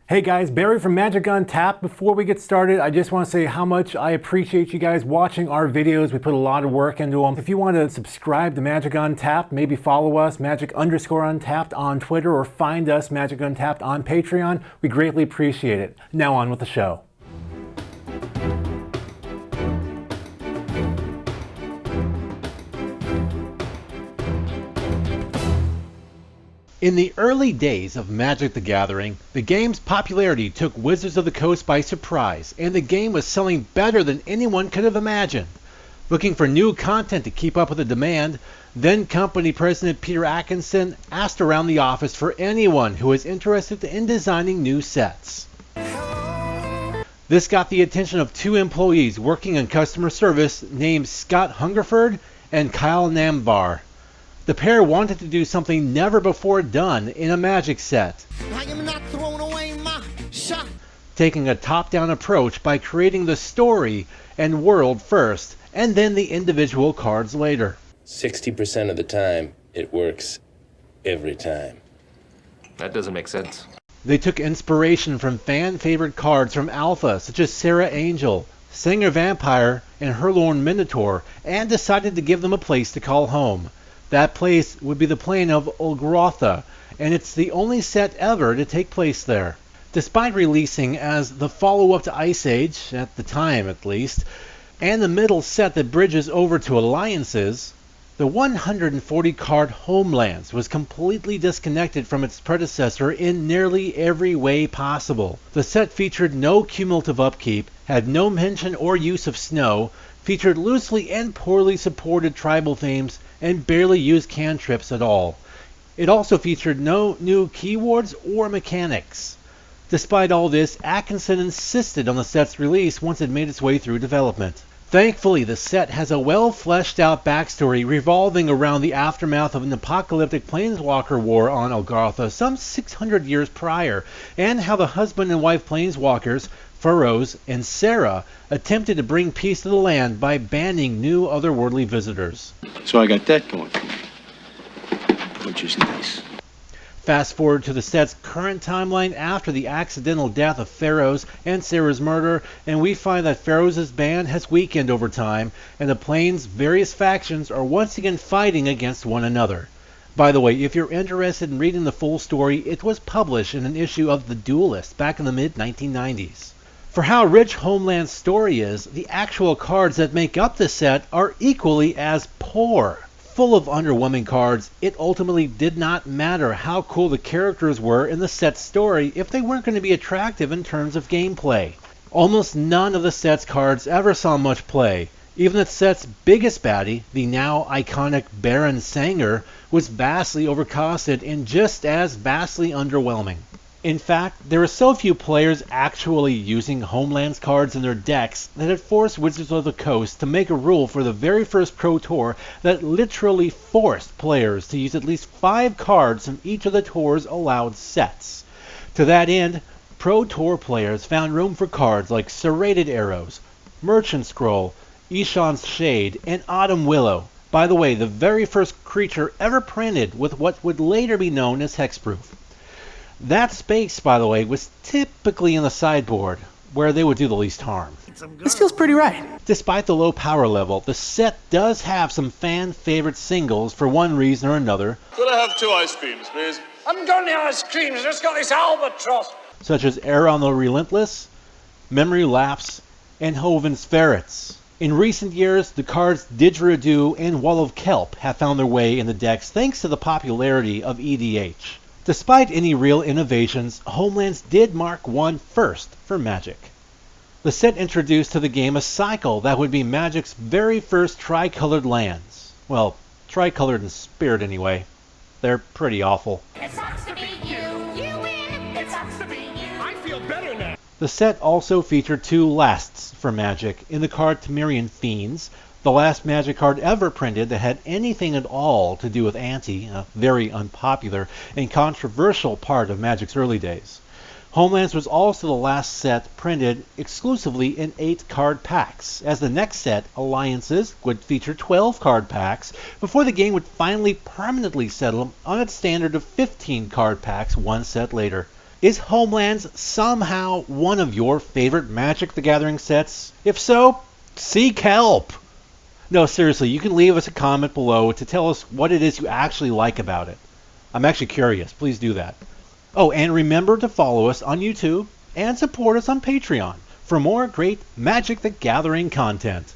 Hey guys, Barry from Magic Untapped. Before we get started, I just want to say how much I appreciate you guys watching our videos. We put a lot of work into them. If you want to subscribe to Magic Untapped, maybe follow us, Magic_Untapped on Twitter, or find us, Magic Untapped, on Patreon, we greatly appreciate it. Now on with the show. In the early days of Magic the Gathering, the game's popularity took Wizards of the Coast by surprise, and the game was selling better than anyone could have imagined. Looking for new content to keep up with the demand, then company president Peter Atkinson asked around the office for anyone who was interested in designing new sets. This got the attention of two employees working in customer service named Scott Hungerford and Kyle Namvar. The pair wanted to do something never before done in a Magic set, I am not throwing away my shot. taking a top-down approach by creating the story and world first, and then the individual cards later. 60% of the time, it works every time. That doesn't make sense. They took inspiration from fan-favorite cards from Alpha, such as Sarah Angel, Singer Vampire, and Herlorn Minotaur, and decided to give them a place to call home. That place would be the plane of Ulgrotha, and it's the only set ever to take place there. Despite releasing as the follow-up to Ice Age, at the time at least, and the middle set that bridges over to Alliances, the 140-card Homelands was completely disconnected from its predecessor in nearly every way possible. The set featured no cumulative upkeep, had no mention or use of snow, featured loosely and poorly supported tribal themes, and barely used cantrips at all. It also featured no new keywords or mechanics. Despite all this, Atkinson insisted on the set's release once it made its way through development. Thankfully, the set has a well-fleshed-out backstory revolving around the aftermath of an apocalyptic planeswalker war on Ulgrotha some 600 years prior, and how the husband and wife planeswalkers, Furrows and Sarah, attempted to bring peace to the land by banning new otherworldly visitors. So I got that going for me, which is nice. Fast forward to the set's current timeline after the accidental death of Pharaohs and Sarah's murder, and we find that Pharaohs' band has weakened over time, and the plane's various factions are once again fighting against one another. By the way, if you're interested in reading the full story, it was published in an issue of The Duelist back in the mid-1990s. For how rich Homeland's story is, the actual cards that make up the set are equally as poor. Full of underwhelming cards, it ultimately did not matter how cool the characters were in the set's story if they weren't going to be attractive in terms of gameplay. Almost none of the set's cards ever saw much play. Even the set's biggest baddie, the now iconic Baron Sanger, was vastly overcosted and just as vastly underwhelming. In fact, there were so few players actually using Homelands cards in their decks that it forced Wizards of the Coast to make a rule for the very first Pro Tour that literally forced players to use at least 5 cards from each of the tour's allowed sets. To that end, Pro Tour players found room for cards like Serrated Arrows, Merchant Scroll, Ishan's Shade, and Autumn Willow. By the way, the very first creature ever printed with what would later be known as hexproof. That space, by the way, was typically in the sideboard, where they would do the least harm. This feels pretty right. Despite the low power level, the set does have some fan-favorite singles for one reason or another, Could I have 2 ice creams, please? I haven't got any ice creams, I just got this albatross. such as Air on the Relentless, Memory Lapse, and Hoven's Ferrets. In recent years, the cards Didgeridoo and Wall of Kelp have found their way in the decks thanks to the popularity of EDH. Despite any real innovations, Homelands did mark one first for Magic. The set introduced to the game a cycle that would be Magic's very first tricolored lands. Well, tricolored in spirit anyway. They're pretty awful. It sucks to be you. You win. It sucks to be you. I feel better now. The set also featured 2 lasts for Magic in the card Temerian Fiends, the last Magic card ever printed that had anything at all to do with Ante, a very unpopular and controversial part of Magic's early days. Homelands was also the last set printed exclusively in 8-card packs, as the next set, Alliances, would feature 12-card packs before the game would finally permanently settle on its standard of 15-card packs one set later. Is Homelands somehow one of your favorite Magic the Gathering sets? If so, seek help! No, seriously, you can leave us a comment below to tell us what it is you actually like about it. I'm actually curious. Please do that. Oh, and remember to follow us on YouTube and support us on Patreon for more great Magic the Gathering content.